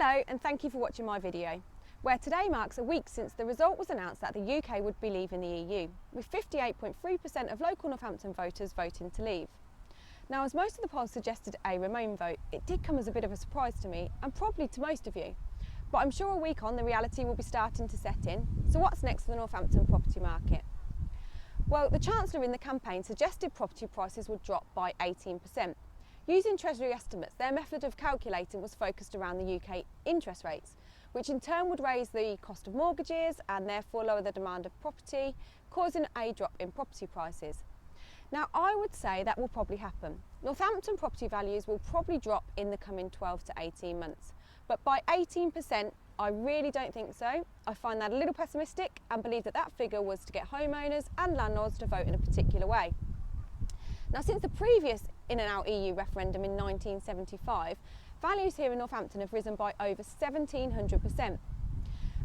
Hello and thank you for watching my video, where today marks a week since the result was announced that the UK would be leaving the EU, with 58.3% of local Northampton voters voting to leave. Now, as most of the polls suggested a Remain vote, it did come as a bit of a surprise to me and probably to most of you. But I'm sure a week on the reality will be starting to set in. So what's next for the Northampton property market? Well, the Chancellor in the campaign suggested property prices would drop by 18%. Using Treasury estimates, their method of calculating was focused around the UK interest rates, which in turn would raise the cost of mortgages and therefore lower the demand of property, causing a drop in property prices. Now, I would say that will probably happen. Northampton property values will probably drop in the coming 12 to 18 months, but by 18%, I really don't think so. I find that a little pessimistic and believe that that figure was to get homeowners and landlords to vote in a particular way. Now, since the previous in and out EU referendum in 1975, values here in Northampton have risen by over 1,700%.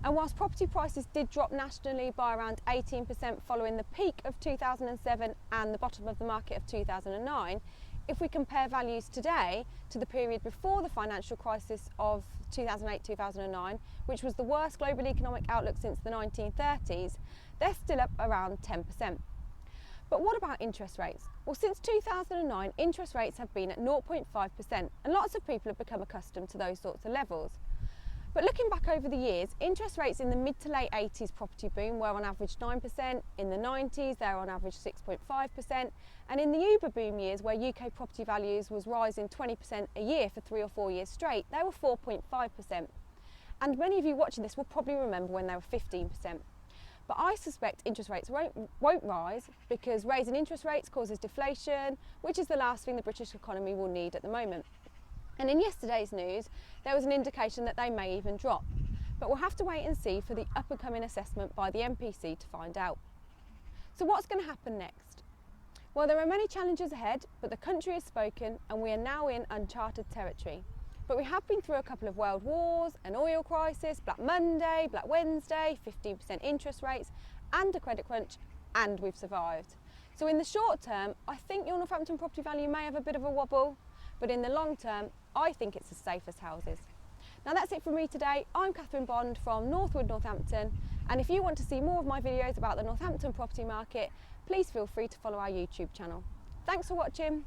And whilst property prices did drop nationally by around 18% following the peak of 2007 and the bottom of the market of 2009, if we compare values today to the period before the financial crisis of 2008-2009, which was the worst global economic outlook since the 1930s, they're still up around 10%. But what about interest rates? Well, since 2009, interest rates have been at 0.5%, and lots of people have become accustomed to those sorts of levels. But looking back over the years, interest rates in the mid to late 80s property boom were on average 9%, in the 90s they're on average 6.5%, and in the Uber boom years where UK property values was rising 20% a year for 3 or 4 years straight, they were 4.5%. And many of you watching this will probably remember when they were 15%. But I suspect interest rates won't rise because raising interest rates causes deflation, which is the last thing the British economy will need at the moment. And in yesterday's news, there was an indication that they may even drop. But we'll have to wait and see for the up-and-coming assessment by the MPC to find out. So what's going to happen next? Well, there are many challenges ahead, but the country has spoken and we are now in uncharted territory. But we have been through a couple of world wars, an oil crisis, Black Monday, Black Wednesday, 15% interest rates and a credit crunch, and we've survived. So in the short term, I think your Northampton property value may have a bit of a wobble, but in the long term, I think it's as safe as houses. Now that's it from me today. I'm Catherine Bond from Northwood, Northampton, and if you want to see more of my videos about the Northampton property market, please feel free to follow our YouTube channel. Thanks for watching.